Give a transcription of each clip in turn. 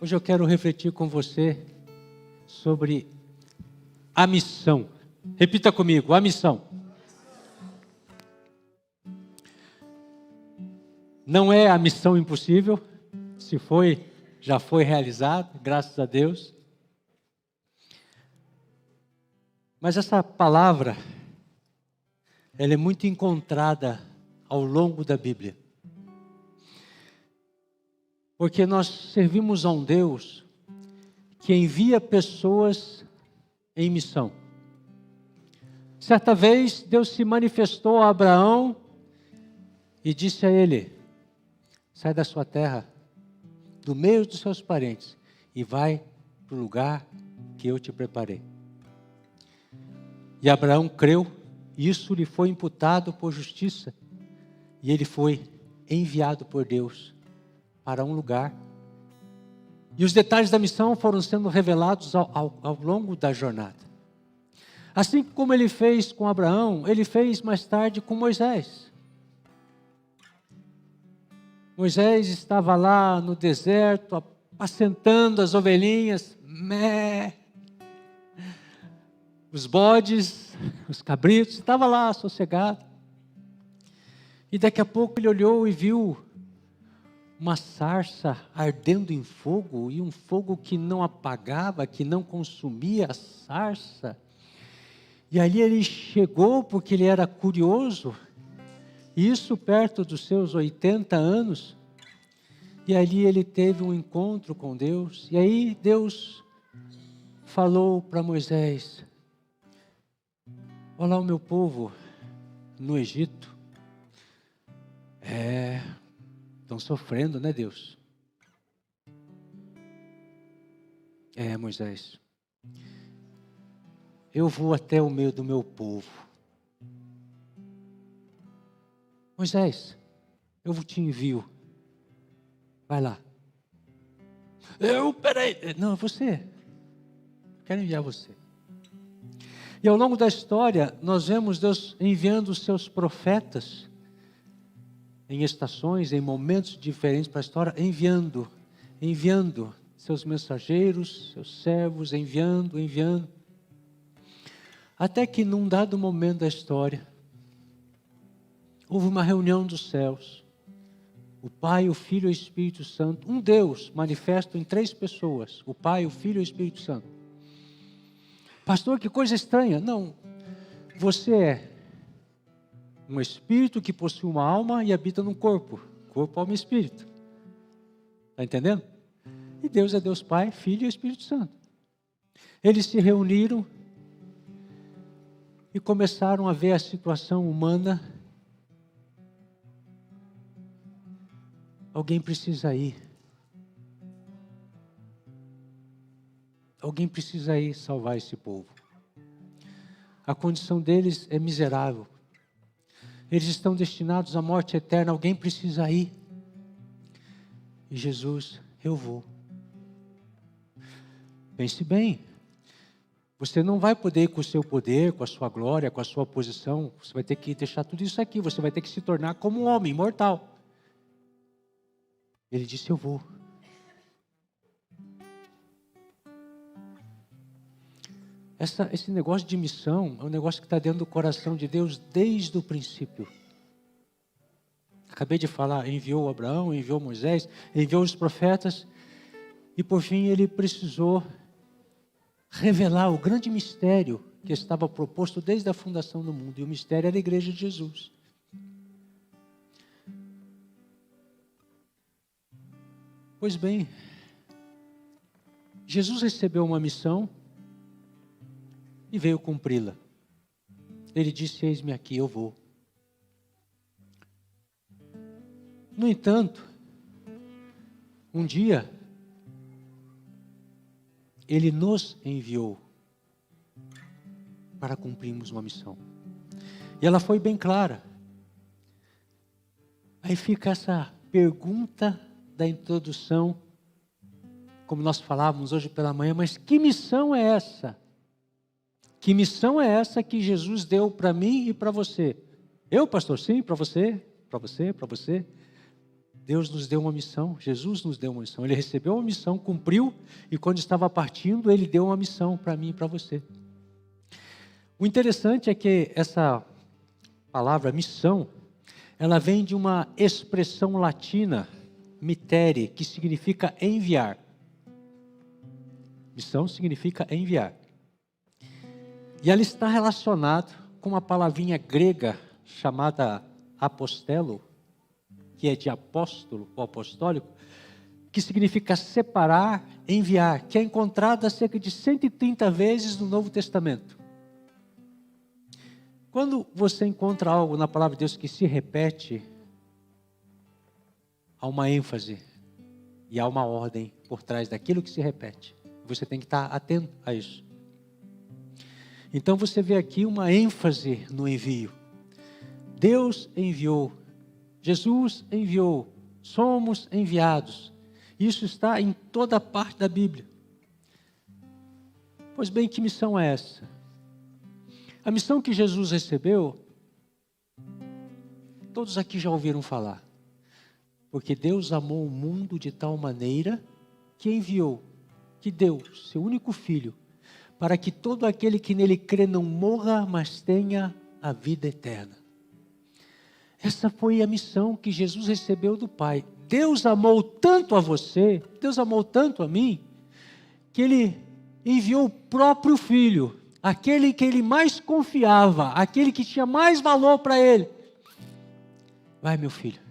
Hoje eu quero refletir com você sobre a missão. Repita comigo, a missão. Não é a missão impossível, se foi, já foi realizado, graças a Deus. Mas essa palavra, ela é muito encontrada ao longo da Bíblia. Porque nós servimos a um Deus que envia pessoas em missão. Certa vez, Deus se manifestou a Abraão e disse a ele: sai da sua terra, do meio dos seus parentes, e vai para o lugar que eu te preparei. E Abraão creu, isso lhe foi imputado por justiça, e ele foi enviado por Deus para um lugar. E os detalhes da missão foram sendo revelados ao longo da jornada. Assim como ele fez com Abraão, ele fez mais tarde com Moisés. Moisés estava lá no deserto, apacentando as ovelhinhas, os bodes, os cabritos, estava lá sossegado. E daqui a pouco ele olhou e viu uma sarça ardendo em fogo, e um fogo que não apagava, que não consumia a sarça. E ali ele chegou, porque ele era curioso, isso perto dos seus 80 anos, e ali ele teve um encontro com Deus, e aí Deus falou para Moisés: olha lá o meu povo no Egito, estão sofrendo, né, Deus? Moisés, eu vou até o meio do meu povo. Moisés, eu te envio. Vai lá. Peraí. Não, é você. Quero enviar você. E ao longo da história, nós vemos Deus enviando os seus profetas em estações, em momentos diferentes para a história, enviando seus mensageiros, seus servos, enviando. Até que num dado momento da história, houve uma reunião dos céus. O Pai, o Filho e o Espírito Santo, um Deus manifesto em 3 pessoas, o Pai, o Filho e o Espírito Santo. Pastor, que coisa estranha. Não, você é um espírito que possui uma alma e habita num corpo. Corpo, alma e espírito. Está entendendo? E Deus é Deus Pai, Filho e Espírito Santo. Eles se reuniram e começaram a ver a situação humana. Alguém precisa ir. Alguém precisa ir salvar esse povo. A condição deles é miserável. Eles estão destinados à morte eterna. Alguém precisa ir. E Jesus, eu vou. Pense bem. Você não vai poder ir com o seu poder, com a sua glória, com a sua posição. Você vai ter que deixar tudo isso aqui. Você vai ter que se tornar como um homem mortal. Ele disse, eu vou. Esse negócio de missão é um negócio que está dentro do coração de Deus desde o princípio. Acabei de falar, enviou Abraão, enviou Moisés, enviou os profetas, e por fim ele precisou revelar o grande mistério que estava proposto desde a fundação do mundo, e o mistério era a igreja de Jesus. Pois bem, Jesus recebeu uma missão e veio cumpri-la. Ele disse, eis-me aqui, eu vou. No entanto, um dia, Ele nos enviou para cumprirmos uma missão. E ela foi bem clara. Aí fica essa pergunta da introdução, como nós falávamos hoje pela manhã, mas que missão é essa? Que missão é essa que Jesus deu para mim e para você? Eu, pastor, sim, para você, para você, para você. Deus nos deu uma missão, Jesus nos deu uma missão. Ele recebeu uma missão, cumpriu, e quando estava partindo, Ele deu uma missão para mim e para você. O interessante é que essa palavra missão, ela vem de uma expressão latina, mittere, que significa enviar. Missão significa enviar. E ela está relacionada com uma palavrinha grega chamada apostelo, que é de apóstolo ou apostólico, que significa separar, enviar, que é encontrada cerca de 130 vezes no Novo Testamento. Quando você encontra algo na palavra de Deus que se repete, há uma ênfase e há uma ordem por trás daquilo que se repete. Você tem que estar atento a isso. Então você vê aqui uma ênfase no envio. Deus enviou, Jesus enviou, somos enviados. Isso está em toda parte da Bíblia. Pois bem, que missão é essa? A missão que Jesus recebeu, todos aqui já ouviram falar. Porque Deus amou o mundo de tal maneira que enviou, que deu seu único Filho, para que todo aquele que nele crê não morra, mas tenha a vida eterna. Essa foi a missão que Jesus recebeu do Pai. Deus amou tanto a você, Deus amou tanto a mim, que Ele enviou o próprio Filho, aquele que Ele mais confiava, aquele que tinha mais valor para Ele. Vai, meu filho.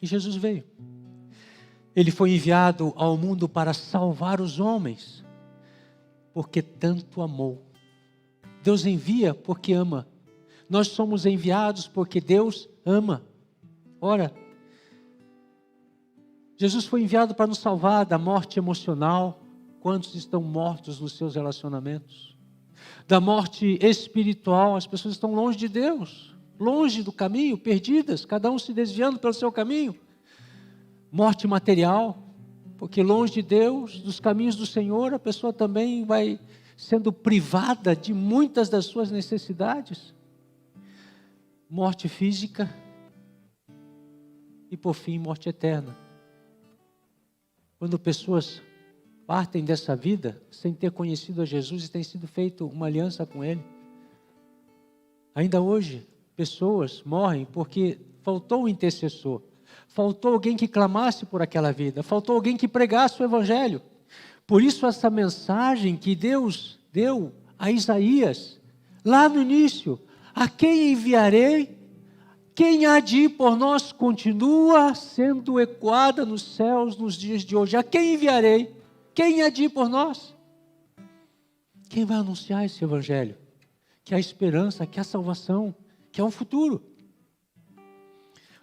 E Jesus veio. Ele foi enviado ao mundo para salvar os homens, porque tanto amou. Deus envia porque ama. Nós somos enviados porque Deus ama. Ora, Jesus foi enviado para nos salvar da morte emocional. Quantos estão mortos nos seus relacionamentos? Da morte espiritual, as pessoas estão longe de Deus, longe do caminho, perdidas, cada um se desviando pelo seu caminho. Morte material, porque longe de Deus, dos caminhos do Senhor, a pessoa também vai sendo privada de muitas das suas necessidades. Morte física e, por fim, morte eterna. Quando pessoas partem dessa vida sem ter conhecido a Jesus e tem sido feito uma aliança com Ele. Ainda hoje, pessoas morrem porque faltou um intercessor, faltou alguém que clamasse por aquela vida, faltou alguém que pregasse o Evangelho. Por isso essa mensagem que Deus deu a Isaías, lá no início, a quem enviarei? Quem há de ir por nós? Continua sendo ecoada nos céus nos dias de hoje. A quem enviarei? Quem há de ir por nós? Quem vai anunciar esse Evangelho? Que há esperança, que há salvação, que há um futuro.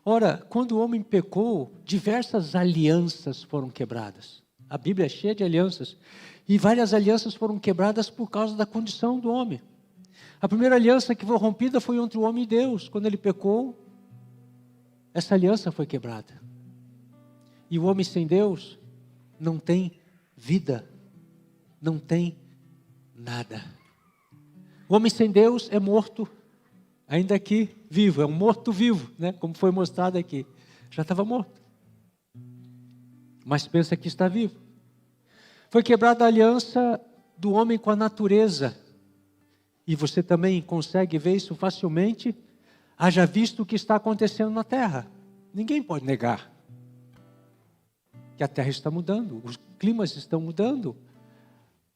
Ora, quando o homem pecou, diversas alianças foram quebradas. A Bíblia é cheia de alianças. E várias alianças foram quebradas por causa da condição do homem. A primeira aliança que foi rompida foi entre o homem e Deus. Quando ele pecou, essa aliança foi quebrada. E o homem sem Deus não tem vida, não tem nada. O homem sem Deus é morto, ainda aqui vivo, é um morto vivo, né? Como foi mostrado aqui. Já estava morto, mas pensa que está vivo. Foi quebrada a aliança do homem com a natureza. E você também consegue ver isso facilmente, haja visto o que está acontecendo na Terra. Ninguém pode negar que a Terra está mudando, os climas estão mudando,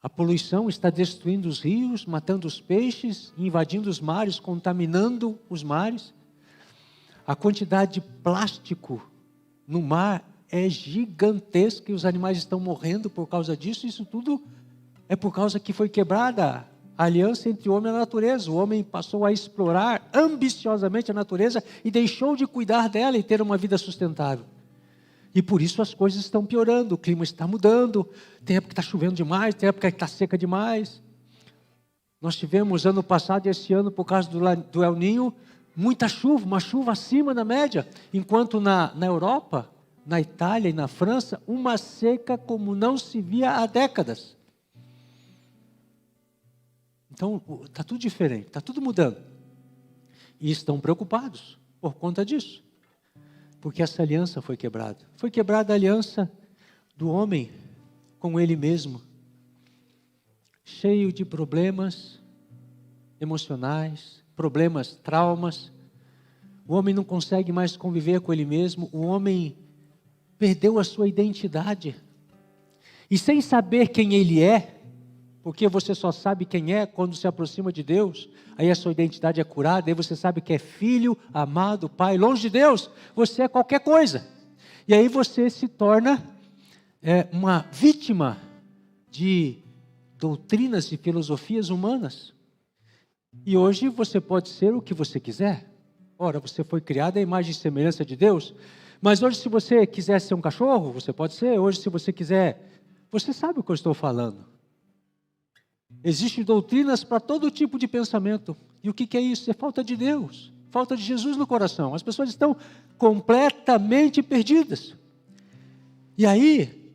a poluição está destruindo os rios, matando os peixes, invadindo os mares, contaminando os mares. A quantidade de plástico no mar é gigantesca e os animais estão morrendo por causa disso. Isso tudo é por causa que foi quebrada a aliança entre o homem e a natureza. O homem passou a explorar ambiciosamente a natureza e deixou de cuidar dela e ter uma vida sustentável. E por isso as coisas estão piorando, o clima está mudando, tem época que está chovendo demais, tem época que está seca demais. Nós tivemos ano passado e esse ano, por causa do El Niño, muita chuva, uma chuva acima da média, enquanto na Europa, na Itália e na França, uma seca como não se via há décadas. Então, está tudo diferente, está tudo mudando. E estão preocupados por conta disso. Porque essa aliança foi quebrada. Foi quebrada a aliança do homem com ele mesmo, cheio de problemas emocionais, problemas, traumas. O homem não consegue mais conviver com ele mesmo, o homem perdeu a sua identidade. E sem saber quem ele é, porque você só sabe quem é quando se aproxima de Deus, aí a sua identidade é curada, aí você sabe que é filho, amado, pai, longe de Deus, você é qualquer coisa. E aí você se torna uma vítima de doutrinas e filosofias humanas. E hoje você pode ser o que você quiser. Ora, você foi criado à imagem e semelhança de Deus, mas hoje se você quiser ser um cachorro, você pode ser. Hoje se você quiser, você sabe o que eu estou falando. Existem doutrinas para todo tipo de pensamento. E o que é isso? É falta de Deus, falta de Jesus no coração. As pessoas estão completamente perdidas. E aí,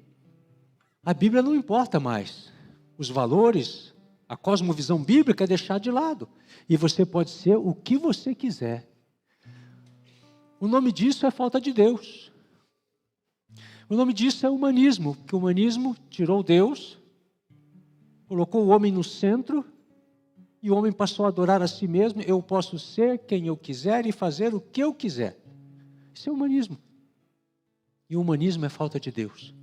a Bíblia não importa mais. Os valores, a cosmovisão bíblica é deixar de lado. E você pode ser o que você quiser. O nome disso é falta de Deus. O nome disso é humanismo, porque o humanismo tirou Deus, colocou o homem no centro, e o homem passou a adorar a si mesmo. Eu posso ser quem eu quiser e fazer o que eu quiser. Isso é humanismo. E o humanismo é falta de Deus.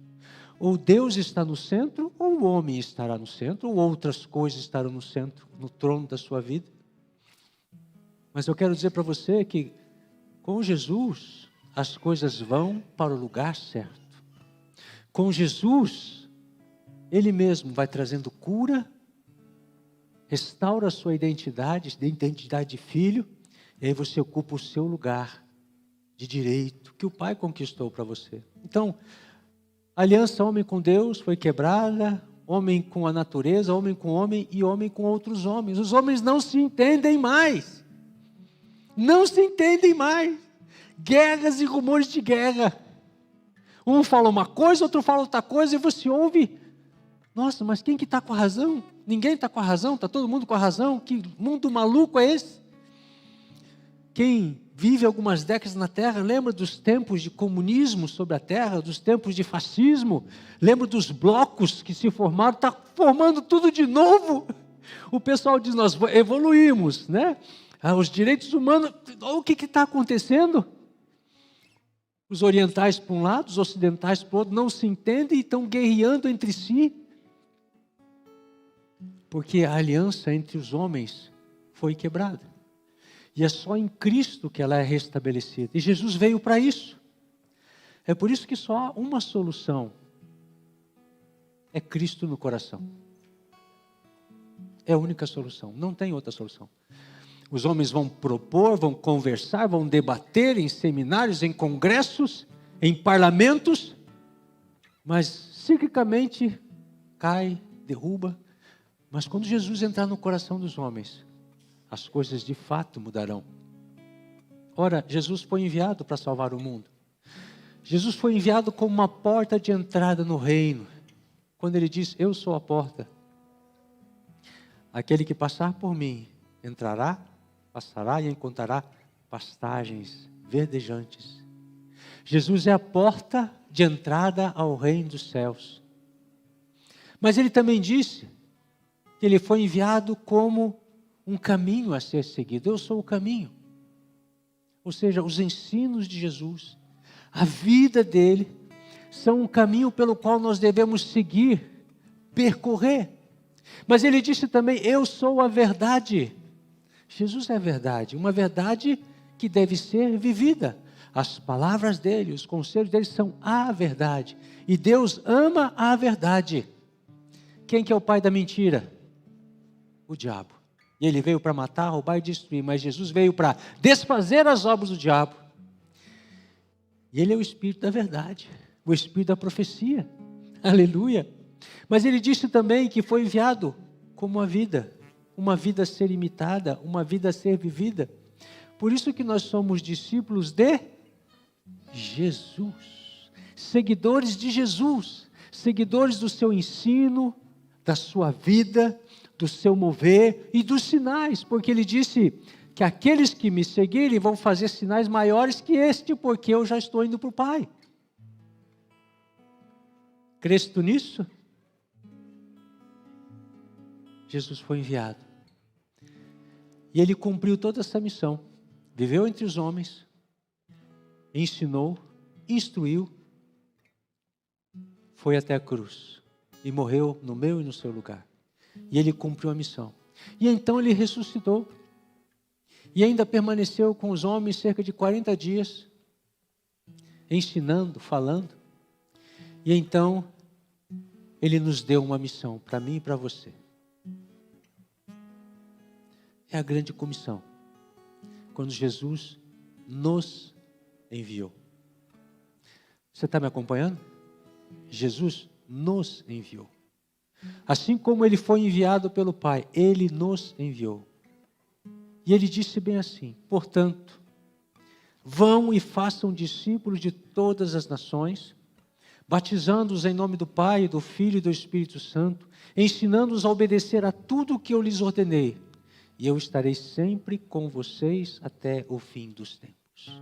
Ou Deus está no centro, ou o homem estará no centro, ou outras coisas estarão no centro, no trono da sua vida. Mas eu quero dizer para você que com Jesus as coisas vão para o lugar certo. Com Jesus, Ele mesmo vai trazendo cura, restaura a sua identidade de filho, e aí você ocupa o seu lugar de direito que o Pai conquistou para você. Então, a aliança homem com Deus foi quebrada, homem com a natureza, homem com homem e homem com outros homens. Os homens não se entendem mais. Não se entendem mais. Guerras e rumores de guerra. Um fala uma coisa, outro fala outra coisa, e você ouve. Nossa, mas quem que está com a razão? Ninguém está com a razão, está todo mundo com a razão. Que mundo maluco é esse? Quem vive algumas décadas na Terra, lembra dos tempos de comunismo sobre a Terra, dos tempos de fascismo, lembra dos blocos que se formaram, está formando tudo de novo. O pessoal diz, nós evoluímos, né? Os direitos humanos, o que está acontecendo? Os orientais para um lado, os ocidentais para o outro, não se entendem e estão guerreando entre si, porque a aliança entre os homens foi quebrada. E é só em Cristo que ela é restabelecida. E Jesus veio para isso. É por isso que só há uma solução. É Cristo no coração. É a única solução. Não tem outra solução. Os homens vão propor, vão conversar, vão debater em seminários, em congressos, em parlamentos. Mas ciclicamente cai, derruba. Mas quando Jesus entrar no coração dos homens, as coisas de fato mudarão. Ora, Jesus foi enviado para salvar o mundo. Jesus foi enviado como uma porta de entrada no reino. Quando ele diz, eu sou a porta. Aquele que passar por mim, entrará, passará e encontrará pastagens verdejantes. Jesus é a porta de entrada ao reino dos céus. Mas ele também disse que ele foi enviado como um caminho a ser seguido. Eu sou o caminho. Ou seja, os ensinos de Jesus, a vida dele, são um caminho pelo qual nós devemos seguir, percorrer. Mas ele disse também, eu sou a verdade. Jesus é a verdade, uma verdade que deve ser vivida. As palavras dele, os conselhos dele são a verdade. E Deus ama a verdade. Quem que é o pai da mentira? O diabo. E ele veio para matar, roubar e destruir, mas Jesus veio para desfazer as obras do diabo. E ele é o Espírito da verdade, o Espírito da profecia. Aleluia. Mas ele disse também que foi enviado como uma vida a ser imitada, uma vida a ser vivida. Por isso que nós somos discípulos de Jesus, seguidores de Jesus, seguidores do seu ensino, da sua vida, do seu mover e dos sinais, porque ele disse que aqueles que me seguirem vão fazer sinais maiores que este, porque eu já estou indo para o Pai. Crês tu nisso? Jesus foi enviado. E ele cumpriu toda essa missão. Viveu entre os homens, ensinou, instruiu, foi até a cruz e morreu no meu e no seu lugar. E ele cumpriu a missão. E então ele ressuscitou. E ainda permaneceu com os homens cerca de 40 dias, ensinando, falando. E então ele nos deu uma missão, para mim e para você. É a grande comissão. Quando Jesus nos enviou. Você está me acompanhando? Jesus nos enviou. Assim como ele foi enviado pelo Pai, ele nos enviou. E ele disse bem assim: portanto, vão e façam discípulos de todas as nações, batizando-os em nome do Pai, do Filho e do Espírito Santo, ensinando-os a obedecer a tudo o que eu lhes ordenei. E eu estarei sempre com vocês até o fim dos tempos.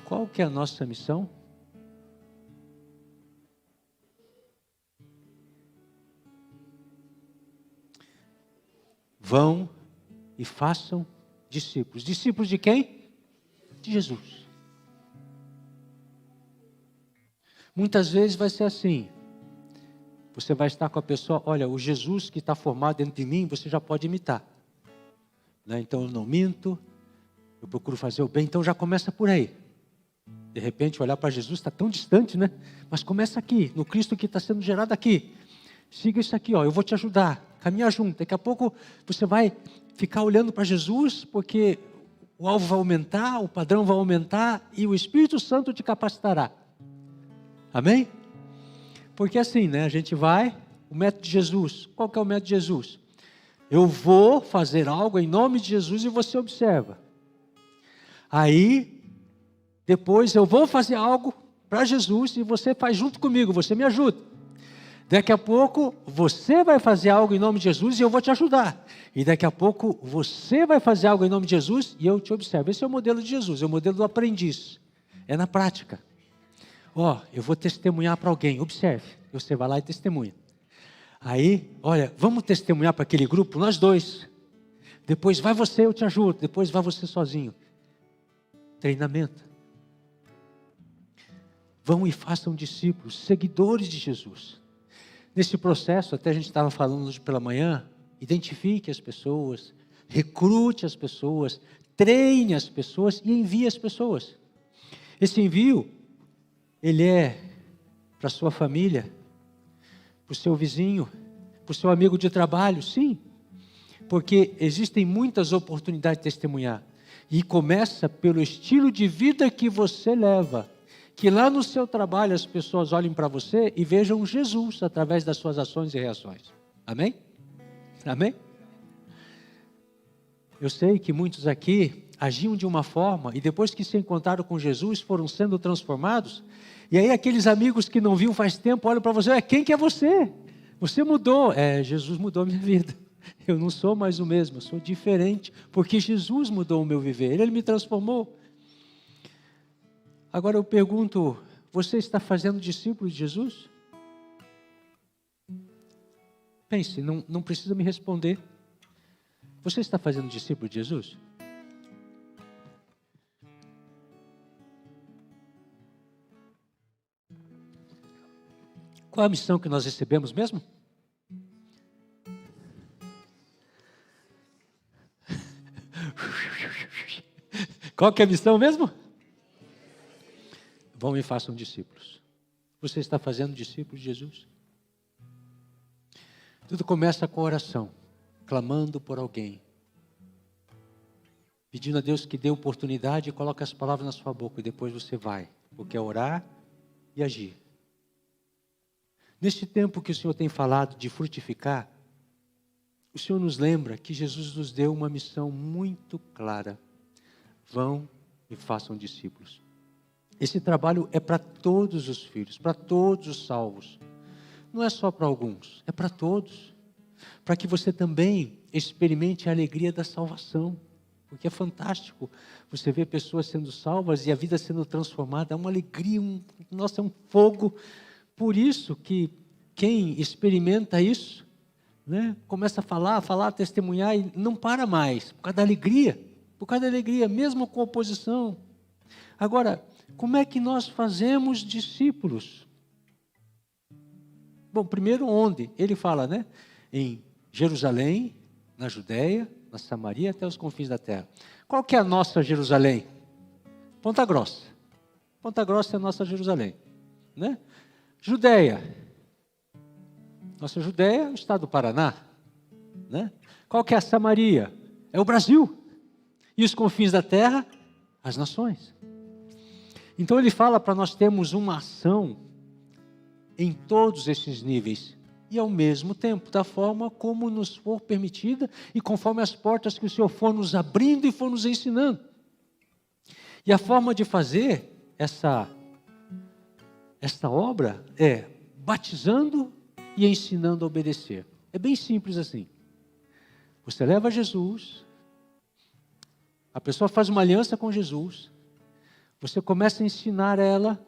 Qual que é a nossa missão? Vão e façam discípulos. Discípulos de quem? De Jesus. Muitas vezes vai ser assim. Você vai estar com a pessoa, olha, o Jesus que está formado dentro de mim, você já pode imitar. Né? Então eu não minto, eu procuro fazer o bem, então já começa por aí. De repente olhar para Jesus está tão distante, né? Mas começa aqui, no Cristo que está sendo gerado aqui. Siga isso aqui, ó, eu vou te ajudar, caminha junto. Daqui a pouco você vai ficar olhando para Jesus, porque o alvo vai aumentar, o padrão vai aumentar e o Espírito Santo te capacitará. Amém? Porque assim, né? A gente vai, o método de Jesus. Qual que é o método de Jesus? Eu vou fazer algo em nome de Jesus e você observa. Aí, depois eu vou fazer algo para Jesus e você faz junto comigo, você me ajuda. Daqui a pouco você vai fazer algo em nome de Jesus e eu vou te ajudar. E daqui a pouco você vai fazer algo em nome de Jesus e eu te observo. Esse é o modelo de Jesus, é o modelo do aprendiz. É na prática. Ó, eu vou testemunhar para alguém, observe. Você vai lá e testemunha. Aí, olha, vamos testemunhar para aquele grupo, nós dois. Depois vai você, eu te ajudo. Depois vai você sozinho. Treinamento. Vão e façam discípulos, seguidores de Jesus. Nesse processo, até a gente estava falando hoje pela manhã, identifique as pessoas, recrute as pessoas, treine as pessoas e envie as pessoas. Esse envio, ele é para a sua família, para o seu vizinho, para o seu amigo de trabalho, sim. Porque existem muitas oportunidades de testemunhar. E começa pelo estilo de vida que você leva. Que lá no seu trabalho as pessoas olhem para você e vejam Jesus através das suas ações e reações. Amém? Amém? Eu sei que muitos aqui agiam de uma forma e depois que se encontraram com Jesus foram sendo transformados. E aí aqueles amigos que não viam faz tempo olham para você, quem que é você? Você mudou. Jesus mudou a minha vida. Eu não sou mais o mesmo, eu sou diferente, porque Jesus mudou o meu viver, Ele me transformou. Agora eu pergunto, você está fazendo discípulo de Jesus? Pense, não precisa me responder. Você está fazendo discípulo de Jesus? Qual a missão que nós recebemos mesmo? Qual que é a missão mesmo? Vão e façam discípulos. Você está fazendo discípulos de Jesus? Tudo começa com a oração, clamando por alguém, pedindo a Deus que dê oportunidade e coloque as palavras na sua boca e depois você vai, porque é orar e agir. Neste tempo que o Senhor tem falado de frutificar, o Senhor nos lembra que Jesus nos deu uma missão muito clara. Vão e façam discípulos. Esse trabalho é para todos os filhos, para todos os salvos. Não é só para alguns, é para todos. Para que você também experimente a alegria da salvação. porque é fantástico você ver pessoas sendo salvas e a vida sendo transformada, é uma alegria, nossa, é um fogo. Por isso que quem experimenta isso, né, começa a falar, testemunhar e não para mais, por causa da alegria, mesmo com oposição. Agora, como é que nós fazemos discípulos? Bom, primeiro onde? Ele fala, né? Em Jerusalém, na Judéia, na Samaria, até os confins da terra. Qual que é a nossa Jerusalém? Ponta Grossa. Ponta Grossa é a nossa Jerusalém, né? Judéia. Nossa Judéia é o estado do Paraná, né? Qual que é a Samaria? É o Brasil. E os confins da terra? As nações. Então ele fala para nós termos uma ação em todos esses níveis. E ao mesmo tempo, da forma como nos for permitida e conforme as portas que o Senhor for nos abrindo e for nos ensinando. E a forma de fazer esta obra é batizando e ensinando a obedecer. É bem simples assim. Você leva Jesus, a pessoa faz uma aliança com Jesus, você começa a ensinar ela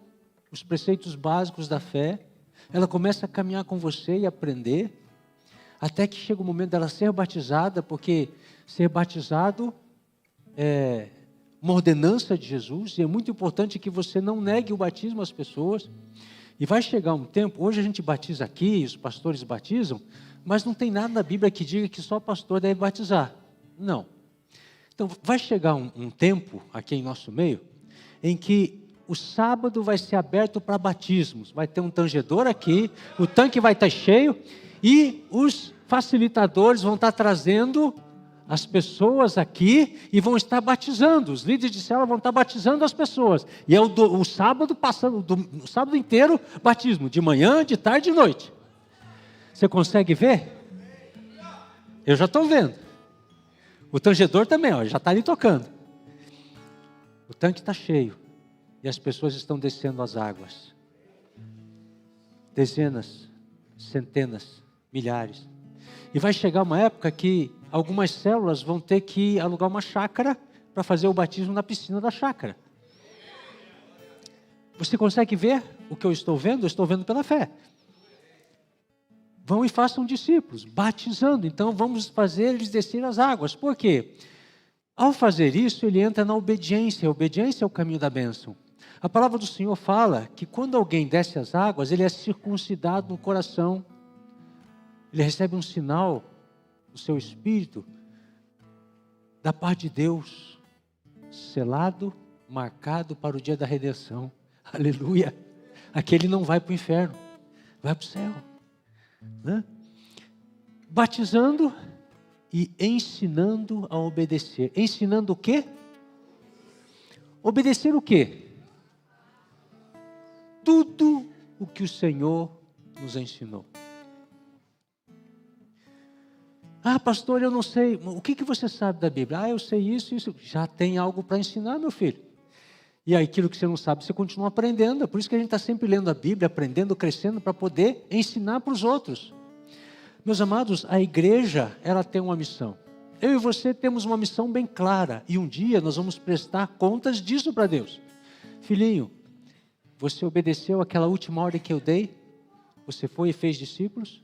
os preceitos básicos da fé, ela começa a caminhar com você e aprender, até que chega o momento dela ser batizada, porque ser batizado é uma ordenança de Jesus, e é muito importante que você não negue o batismo às pessoas. E vai chegar um tempo, hoje a gente batiza aqui, os pastores batizam, mas não tem nada na Bíblia que diga que só o pastor deve batizar. Não. Então vai chegar um tempo aqui em nosso meio, em que o sábado vai ser aberto para batismos. Vai ter um tangedor aqui, o tanque vai estar cheio e os facilitadores vão estar trazendo as pessoas aqui e vão estar batizando. Os líderes de célula vão estar batizando as pessoas. E é o sábado passando, o sábado inteiro, batismo. De manhã, de tarde e de noite. Você consegue ver? Eu já estou vendo. O tangedor também, ó, já está ali tocando. O tanque está cheio. E as pessoas estão descendo as águas. Dezenas, centenas, milhares. E vai chegar uma época que algumas células vão ter que alugar uma chácara para fazer o batismo na piscina da chácara. Você consegue ver o que eu estou vendo? Eu estou vendo pela fé. Vão e façam discípulos, batizando. Então vamos fazer eles descer as águas. Por quê? Ao fazer isso, ele entra na obediência. A obediência é o caminho da bênção. A palavra do Senhor fala que quando alguém desce as águas, ele é circuncidado no coração. Ele recebe um sinal do seu espírito, da parte de Deus, selado, marcado para o dia da redenção. Aleluia! Aquele não vai para o inferno, vai para o céu. Né? Batizando e ensinando a obedecer. Ensinando o quê? Obedecer o quê? Tudo o que o Senhor nos ensinou. Ah, pastor, eu não sei. O que você sabe da Bíblia? Ah, eu sei isso. Já tem algo para ensinar, meu filho. E aí, aquilo que você não sabe, você continua aprendendo. É por isso que a gente está sempre lendo a Bíblia, aprendendo, crescendo, para poder ensinar para os outros. Meus amados, a igreja, ela tem uma missão. Eu e você temos uma missão bem clara. E um dia nós vamos prestar contas disso para Deus. Filhinho, você obedeceu aquela última ordem que eu dei? Você foi e fez discípulos?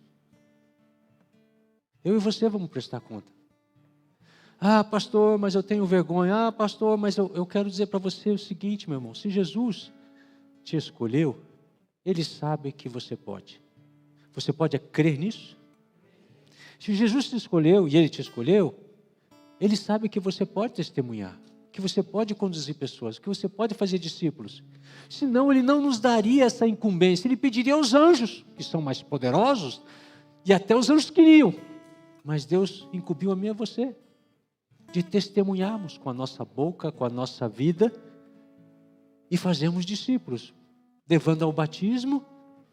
Eu e você vamos prestar conta. Ah, pastor, mas eu tenho vergonha. Ah, pastor, mas eu quero dizer para você o seguinte, meu irmão. Se Jesus te escolheu, Ele sabe que você pode. Você pode crer nisso? Se Jesus te escolheu e Ele te escolheu, Ele sabe que você pode testemunhar, que você pode conduzir pessoas, que você pode fazer discípulos. Senão Ele não nos daria essa incumbência. Ele pediria aos anjos, que são mais poderosos, e até os anjos queriam. Mas Deus incumbiu a mim e a você de testemunharmos com a nossa boca, com a nossa vida, e fazermos discípulos, levando ao batismo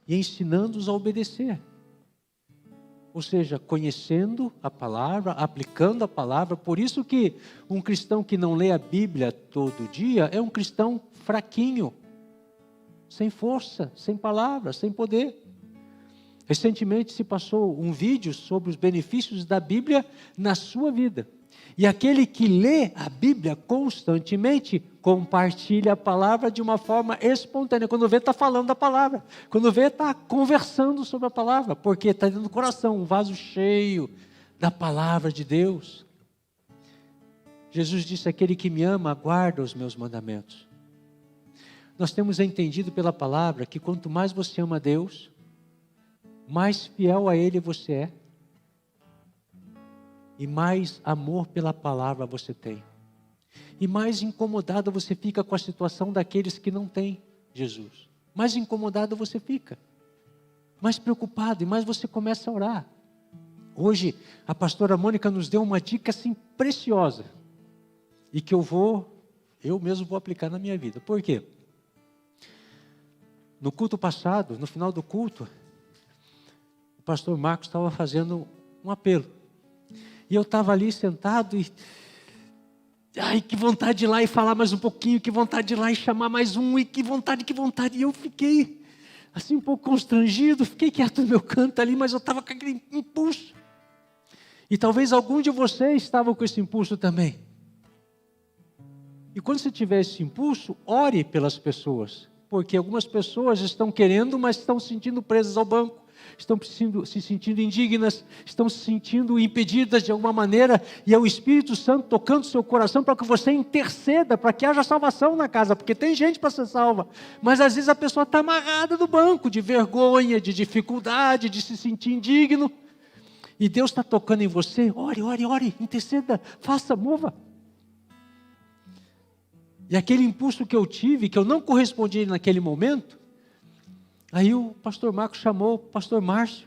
e ensinando-os a obedecer. Ou seja, conhecendo a palavra, aplicando a palavra. Por isso que um cristão que não lê a Bíblia todo dia é um cristão fraquinho, sem força, sem palavra, sem poder. Recentemente se passou um vídeo sobre os benefícios da Bíblia na sua vida. E aquele que lê a Bíblia constantemente, compartilha a palavra de uma forma espontânea. Quando vê, está falando da palavra. Quando vê, está conversando sobre a palavra. Porque está dentro do coração, um vaso cheio da palavra de Deus. Jesus disse, aquele que me ama, guarda os meus mandamentos. Nós temos entendido pela palavra que quanto mais você ama Deus, mais fiel a Ele você é. E mais amor pela palavra você tem. E mais incomodado você fica com a situação daqueles que não têm Jesus. Mais incomodado você fica. Mais preocupado e mais você começa a orar. Hoje a pastora Mônica nos deu uma dica assim preciosa. E que eu mesmo vou aplicar na minha vida. Por quê? No culto passado, no final do culto, o pastor Marcos estava fazendo um apelo. E eu estava ali sentado e... Ai, que vontade de ir lá e falar mais um pouquinho, que vontade de ir lá e chamar mais um, e que vontade. E eu fiquei assim um pouco constrangido, fiquei quieto no meu canto ali, mas eu estava com aquele impulso. E talvez algum de vocês estavam com esse impulso também. E quando você tiver esse impulso, ore pelas pessoas. Porque algumas pessoas estão querendo, mas estão se sentindo presas ao banco. Estão se sentindo indignas, estão se sentindo impedidas de alguma maneira, e é o Espírito Santo tocando seu coração para que você interceda, para que haja salvação na casa, porque tem gente para ser salva, mas às vezes a pessoa está amarrada no banco, de vergonha, de dificuldade, de se sentir indigno, e Deus está tocando em você, ore, interceda, faça, mova. E aquele impulso que eu tive, que eu não correspondi naquele momento, aí o pastor Marcos chamou o pastor Márcio.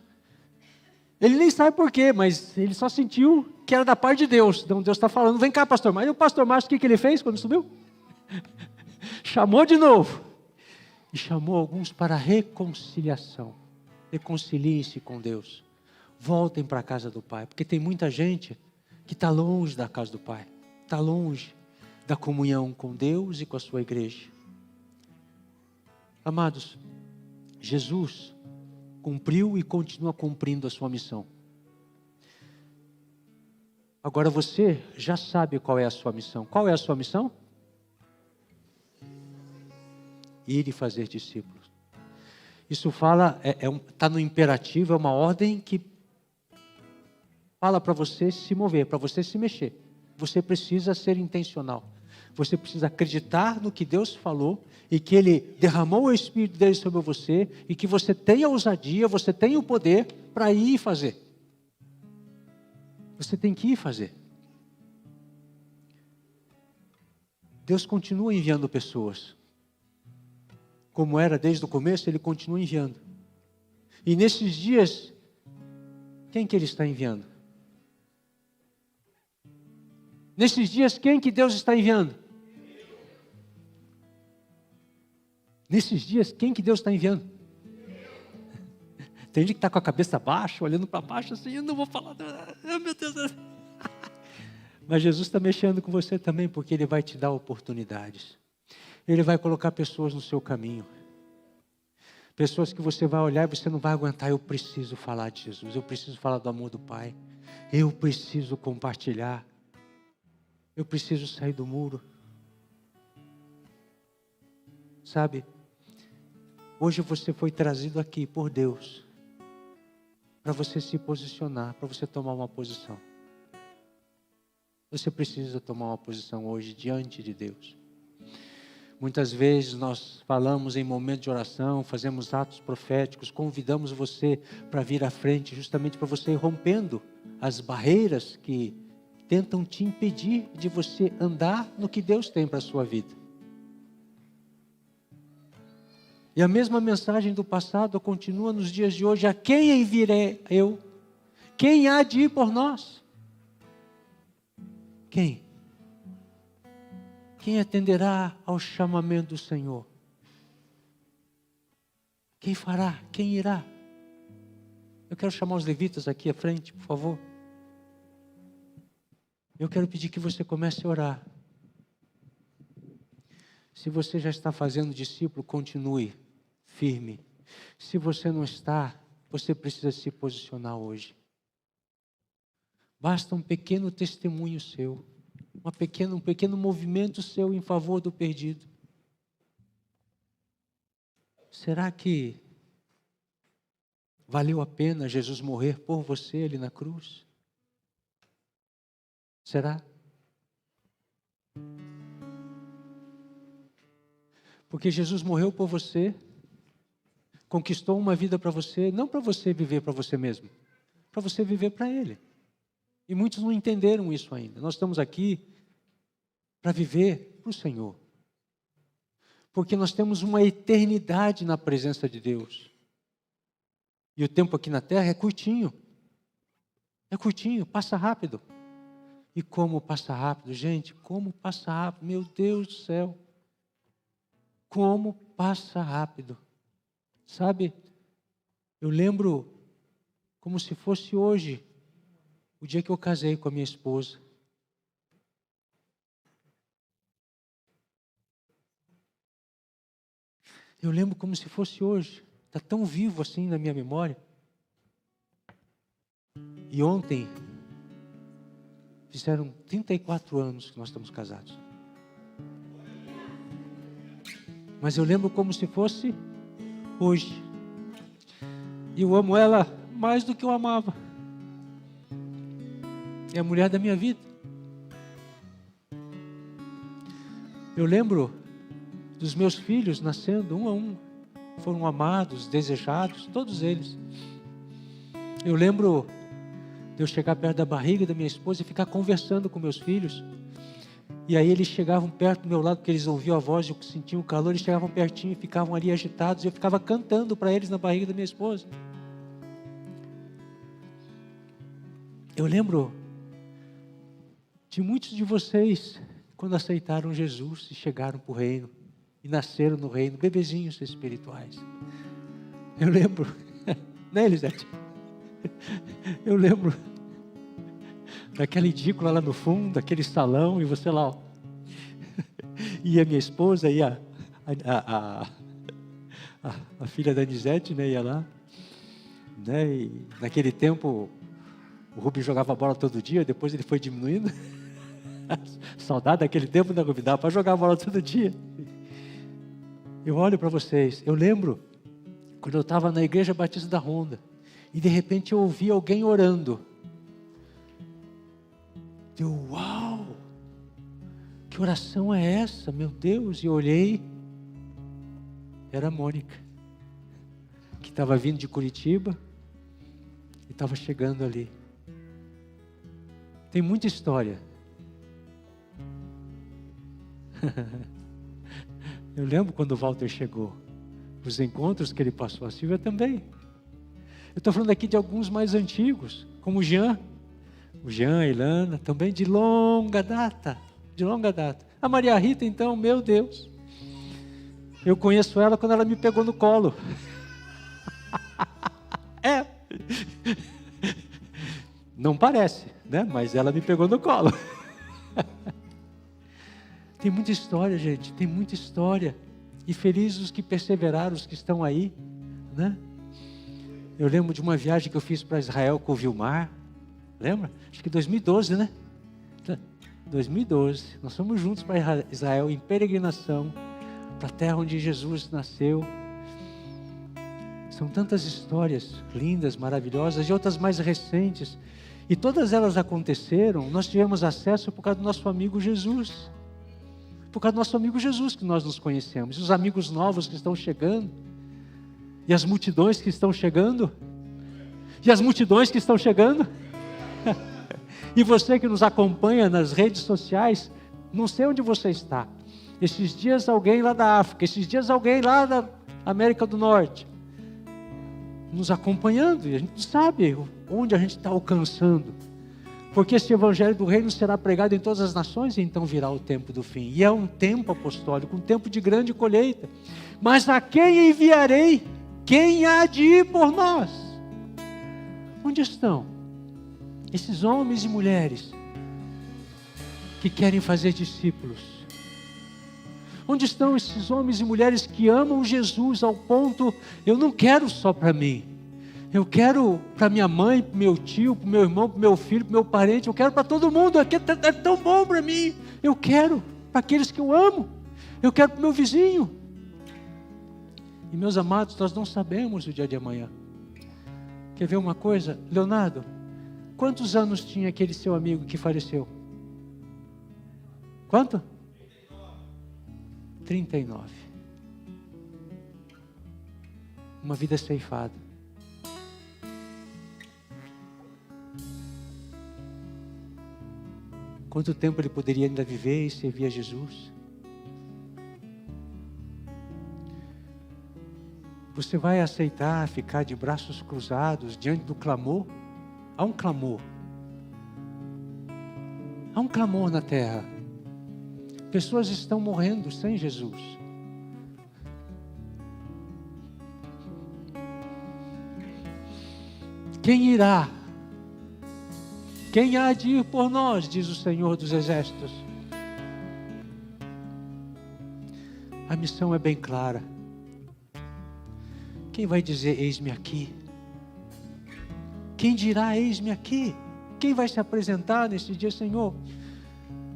Ele nem sabe por quê, mas ele só sentiu que era da parte de Deus. Então Deus está falando, vem cá pastor Márcio. E o pastor Márcio, o que ele fez quando subiu? Chamou de novo. E chamou alguns para reconciliação. Reconciliem-se com Deus. Voltem para a casa do Pai. Porque tem muita gente que está longe da casa do Pai. Está longe da comunhão com Deus e com a sua igreja. Amados, Jesus cumpriu e continua cumprindo a sua missão. Agora você já sabe qual é a sua missão. Qual é a sua missão? Ir e fazer discípulos. Isso fala, está no imperativo, é uma ordem que fala para você se mover, para você se mexer. Você precisa ser intencional. Você precisa acreditar no que Deus falou e que Ele derramou o Espírito dele sobre você e que você tenha a ousadia, você tenha o poder para ir e fazer. Você tem que ir fazer. Deus continua enviando pessoas. Como era desde o começo, Ele continua enviando. E nesses dias, quem que Ele está enviando? Nesses dias, quem que Deus está enviando? Nesses dias, quem que Deus está enviando? Tem gente que está com a cabeça baixa, olhando para baixo assim, eu não vou falar, oh, meu Deus. Mas Jesus está mexendo com você também, porque Ele vai te dar oportunidades. Ele vai colocar pessoas no seu caminho. Pessoas que você vai olhar e você não vai aguentar. Eu preciso falar de Jesus, eu preciso falar do amor do Pai. Eu preciso compartilhar. Eu preciso sair do muro. Sabe? Hoje você foi trazido aqui por Deus para você se posicionar, para você tomar uma posição. Você precisa tomar uma posição hoje diante de Deus. Muitas vezes nós falamos em momentos de oração, fazemos atos proféticos, convidamos você para vir à frente, justamente para você ir rompendo as barreiras que tentam te impedir de você andar no que Deus tem para a sua vida. E a mesma mensagem do passado continua nos dias de hoje. A quem enviarei eu? Quem há de ir por nós? Quem? Quem atenderá ao chamamento do Senhor? Quem fará? Quem irá? Eu quero chamar os levitas aqui à frente, por favor. Eu quero pedir que você comece a orar. Se você já está fazendo discípulo, continue firme. Se você não está, você precisa se posicionar hoje. Basta um pequeno testemunho seu, um pequeno movimento seu em favor do perdido. Será que valeu a pena Jesus morrer por você ali na cruz? Será? Porque Jesus morreu por você, conquistou uma vida para você, não para você viver para você mesmo, para você viver para Ele. E muitos não entenderam isso ainda. Nós estamos aqui para viver para o Senhor. Porque nós temos uma eternidade na presença de Deus. E o tempo aqui na terra é curtinho. É curtinho, passa rápido. E como passa rápido, gente, como passa rápido, meu Deus do céu. Como passa rápido. Sabe, eu lembro como se fosse hoje, o dia que eu casei com a minha esposa. Eu lembro como se fosse hoje. Está tão vivo assim na minha memória. E ontem, fizeram 34 anos que nós estamos casados. Mas eu lembro como se fosse hoje. E eu amo ela mais do que eu amava. É a mulher da minha vida. Eu lembro dos meus filhos nascendo um a um. Foram amados, desejados, todos eles. Eu lembro de eu chegar perto da barriga da minha esposa e ficar conversando com meus filhos. E aí eles chegavam perto do meu lado, porque eles ouviam a voz, eu sentia o calor, eles chegavam pertinho e ficavam ali agitados. E eu ficava cantando para eles na barriga da minha esposa. Eu lembro de muitos de vocês, quando aceitaram Jesus e chegaram para o reino, e nasceram no reino, bebezinhos espirituais. Eu lembro, né, Elisete? Eu lembro daquela edícula lá no fundo, daquele salão, e você lá, ó. E a minha esposa e a filha da Anisete, né, ia lá, né, e naquele tempo o Rubem jogava bola todo dia, depois ele foi diminuindo. Saudade daquele tempo, né, Rubem? Dava para jogar bola todo dia. Eu olho para vocês, eu lembro quando eu estava na Igreja Batista da Ronda, e de repente eu ouvi alguém orando. Eu, uau! Que oração é essa, meu Deus? E eu olhei, era a Mônica, que estava vindo de Curitiba e estava chegando ali. Tem muita história. Eu lembro quando o Walter chegou, os encontros que ele passou, a Silvia também. Eu estou falando aqui de alguns mais antigos, como o Jean, a Ilana, também de longa data. A Maria Rita, então, meu Deus, eu conheço ela quando ela me pegou no colo. É, não parece, né? Mas ela me pegou no colo. Tem muita história, gente, tem muita história. E felizes os que perseveraram, os que estão aí, né? Eu lembro de uma viagem que eu fiz para Israel com o Vilmar. Lembra? Acho que 2012, né? 2012. Nós fomos juntos para Israel em peregrinação, para a terra onde Jesus nasceu. São tantas histórias lindas, maravilhosas, e outras mais recentes. E todas elas aconteceram, nós tivemos acesso por causa do nosso amigo Jesus. Por causa do nosso amigo Jesus que nós nos conhecemos. E os amigos novos que estão chegando. E as multidões que estão chegando. E as multidões que estão chegando. E você que nos acompanha nas redes sociais, não sei onde você está. Esses dias alguém lá da África, esses dias alguém lá da América do Norte, nos acompanhando. E a gente sabe onde a gente está alcançando. Porque esse evangelho do reino será pregado em todas as nações, e então virá o tempo do fim. E é um tempo apostólico, um tempo de grande colheita. Mas a quem enviarei? Quem há de ir por nós? Onde estão esses homens e mulheres que querem fazer discípulos? Onde estão esses homens e mulheres que amam Jesus ao ponto, eu não quero só para mim, Eu quero para minha mãe, para meu tio, para meu irmão, para meu filho, para meu parente. Eu quero para todo mundo. Aqui é tão bom para mim. Eu quero para aqueles que eu amo. Eu quero para o meu vizinho. E meus amados, nós não sabemos o dia de amanhã. Quer ver uma coisa? Leonardo, quantos anos tinha aquele seu amigo que faleceu? Quanto? 39. Uma vida ceifada. Quanto tempo ele poderia ainda viver e servir a Jesus? Você vai aceitar ficar de braços cruzados diante do clamor? Há um clamor. Há um clamor na terra. Pessoas estão morrendo sem Jesus. Quem irá? Quem há de ir por nós, diz o Senhor dos Exércitos. A missão é bem clara. Quem vai dizer, eis-me aqui? Quem dirá, eis-me aqui? Quem vai se apresentar nesse dia, Senhor?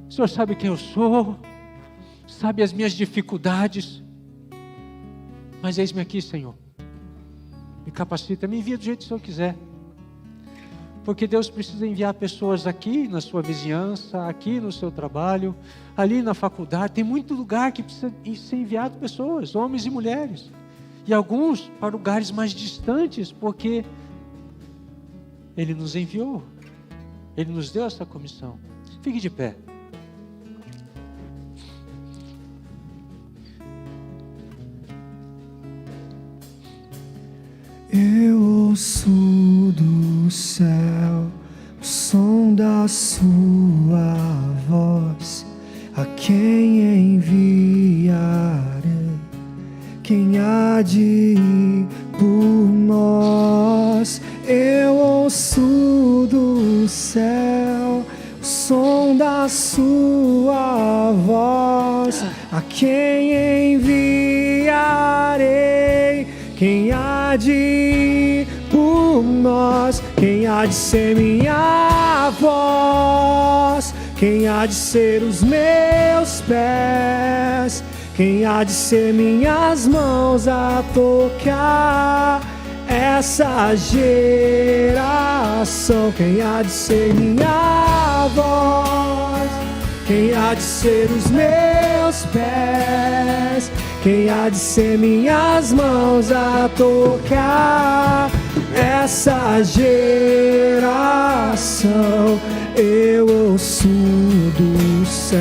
O Senhor sabe quem eu sou, sabe as minhas dificuldades, mas eis-me aqui, Senhor. Me capacita, me envia do jeito que o Senhor quiser. Porque Deus precisa enviar pessoas aqui na sua vizinhança, aqui no seu trabalho, ali na faculdade. Tem muito lugar que precisa ser enviado pessoas, homens e mulheres. E alguns para lugares mais distantes, porque Ele nos enviou. Ele nos deu essa comissão. Fique de pé. Eu ouço do céu o som da sua voz. A quem enviarei? Quem há de ir por nós? Eu ouço do céu o som da sua voz. A quem enviarei? Quem há de ir por nós? Quem há de ser minha voz? Quem há de ser os meus pés? Quem há de ser minhas mãos a tocar essa geração? Quem há de ser minha voz? Quem há de ser os meus pés? Quem há de ser minhas mãos a tocar essa geração? Eu ouço do céu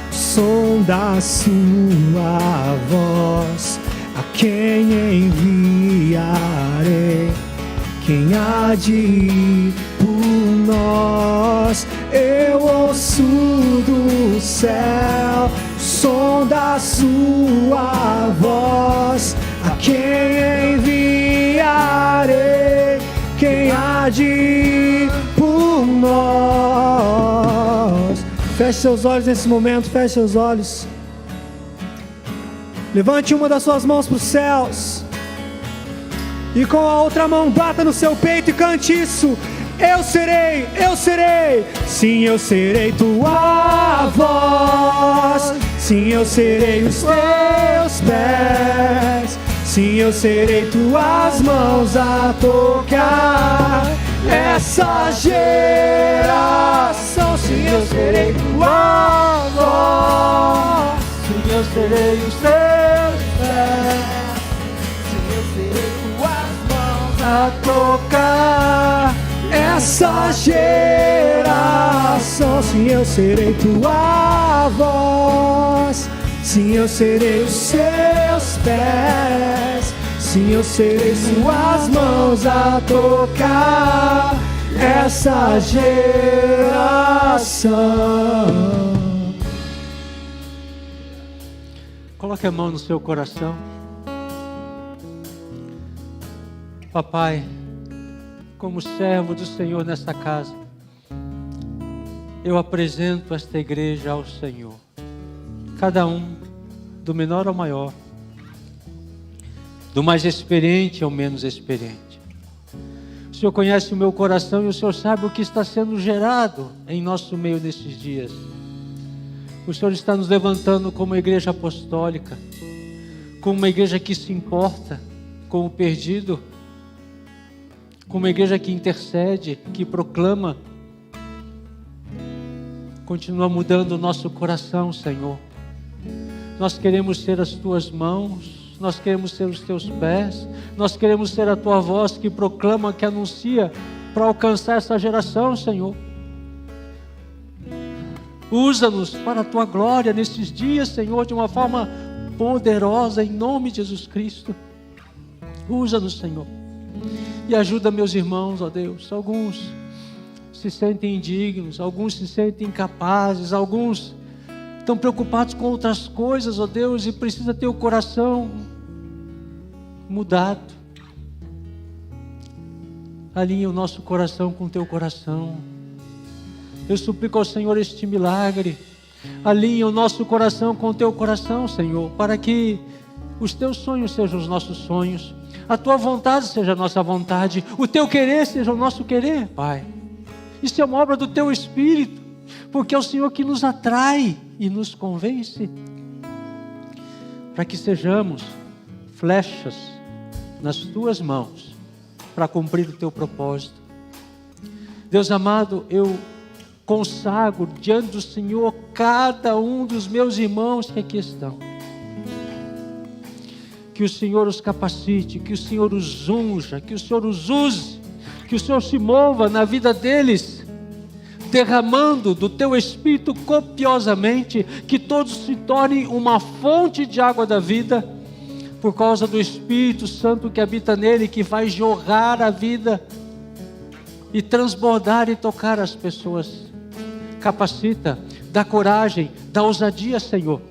o som da sua voz. A quem enviarei? Quem há de ir por nós? Eu ouço do céu o som da sua voz. A quem enviarei? Quem há de ir por nós? Feche seus olhos nesse momento, feche seus olhos. Levante uma das suas mãos para os céus e com a outra mão bata no seu peito e cante isso. Eu serei, sim, eu serei tua voz. Sim, eu serei os teus pés. Sim, eu serei tuas mãos a tocar essa geração. Sim, eu serei tua voz. Sim, eu serei os teus pés. Sim, eu serei tuas mãos a tocar essa geração. Sim, eu serei tua voz. Sim, eu serei os seus pés. Sim, eu serei suas mãos a tocar essa geração. Coloque a mão no seu coração. Papai, como servo do Senhor nesta casa, eu apresento esta igreja ao Senhor. Cada um, do menor ao maior, do mais experiente ao menos experiente. Senhor conhece o meu coração e o Senhor sabe o que está sendo gerado em nosso meio nesses dias. O Senhor está nos levantando como igreja apostólica, como uma igreja que se importa com o perdido, como uma igreja que intercede, que proclama. Continua mudando o nosso coração, Senhor. Nós queremos ser as Tuas mãos, nós queremos ser os Teus pés, nós queremos ser a Tua voz que proclama, que anuncia, para alcançar essa geração, Senhor. Usa-nos para a Tua glória nesses dias, Senhor, de uma forma poderosa, em nome de Jesus Cristo. Usa-nos, Senhor. E ajuda meus irmãos, ó Deus. Alguns se sentem indignos, alguns se sentem incapazes, alguns estão preocupados com outras coisas, ó Deus, e precisa ter o coração mudado. Alinha o nosso coração com o Teu coração. Eu suplico ao Senhor este milagre. Alinha o nosso coração com o Teu coração, Senhor, para que os Teus sonhos sejam os nossos sonhos, a Tua vontade seja a nossa vontade, o Teu querer seja o nosso querer, Pai. Isso é uma obra do Teu Espírito, porque é o Senhor que nos atrai e nos convence, para que sejamos flechas nas Tuas mãos, para cumprir o Teu propósito. Deus amado, eu consagro diante do Senhor cada um dos meus irmãos que aqui estão. Que o Senhor os capacite, que o Senhor os unja, que o Senhor os use, que o Senhor se mova na vida deles, derramando do Teu Espírito copiosamente, que todos se tornem uma fonte de água da vida, por causa do Espírito Santo que habita nele, que vai jorrar a vida e transbordar e tocar as pessoas. Capacita, dá coragem, dá ousadia, Senhor.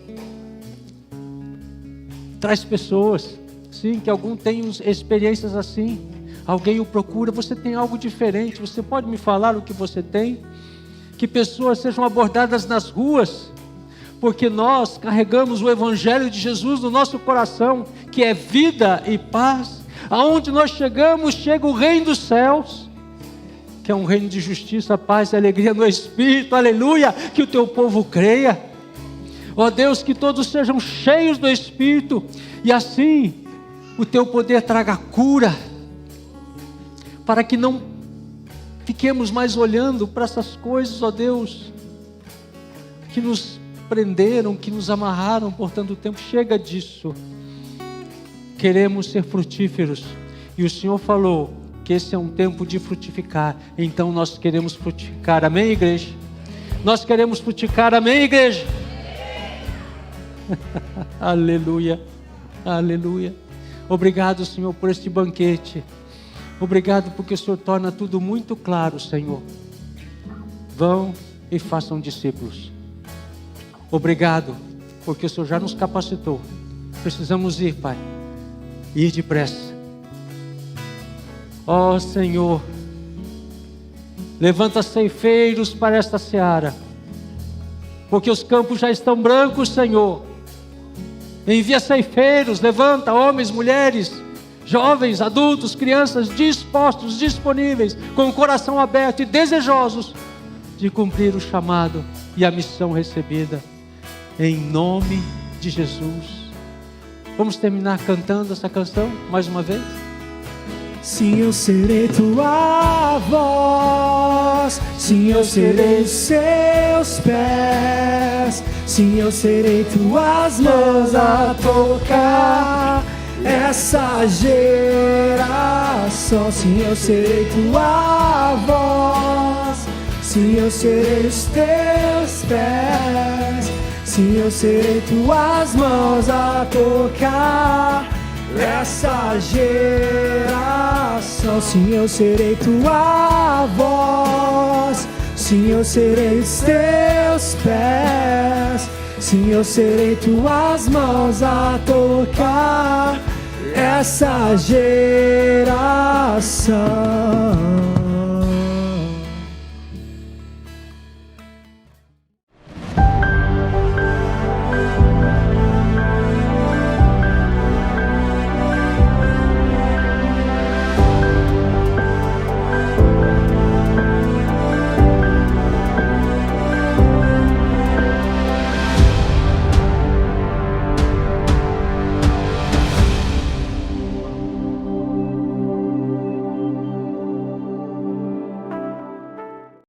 Traz pessoas, sim, que algum tem experiências assim. Alguém o procura, você tem algo diferente, você pode me falar o que você tem? Que pessoas sejam abordadas nas ruas, porque nós carregamos o Evangelho de Jesus no nosso coração, que é vida e paz. Aonde nós chegamos, chega o Reino dos Céus, que é um reino de justiça, paz e alegria no Espírito, aleluia, que o Teu povo creia, ó Deus, que todos sejam cheios do Espírito, e assim, o Teu poder traga cura, para que não fiquemos mais olhando para essas coisas, ó Deus, que nos prenderam, que nos amarraram por tanto tempo. Chega disso, queremos ser frutíferos, e o Senhor falou que esse é um tempo de frutificar, então nós queremos frutificar, amém, igreja? Nós queremos frutificar, amém, igreja? Aleluia, aleluia. Obrigado, Senhor, por este banquete. Obrigado porque o Senhor torna tudo muito claro, Senhor. Vão e façam discípulos. Obrigado porque o Senhor já nos capacitou. Precisamos ir, Pai, ir depressa. Ó Senhor, levanta ceifeiros para esta seara, porque os campos já estão brancos, Senhor. Envia ceifeiros, levanta homens, mulheres, jovens, adultos, crianças, dispostos, disponíveis, com o coração aberto e desejosos de cumprir o chamado e a missão recebida, em nome de Jesus. Vamos terminar cantando essa canção mais uma vez? Sim, eu serei Tua voz, sim, eu serei os Seus pés, sim, eu serei Tuas mãos a tocar essa geração. Sim, eu serei Tua voz, sim, eu serei os Teus pés, sim, eu serei Tuas mãos a tocar essa geração. Sim, eu serei Tua voz, sim, eu serei os Teus pés, sim, eu serei Tuas mãos a tocar essa geração.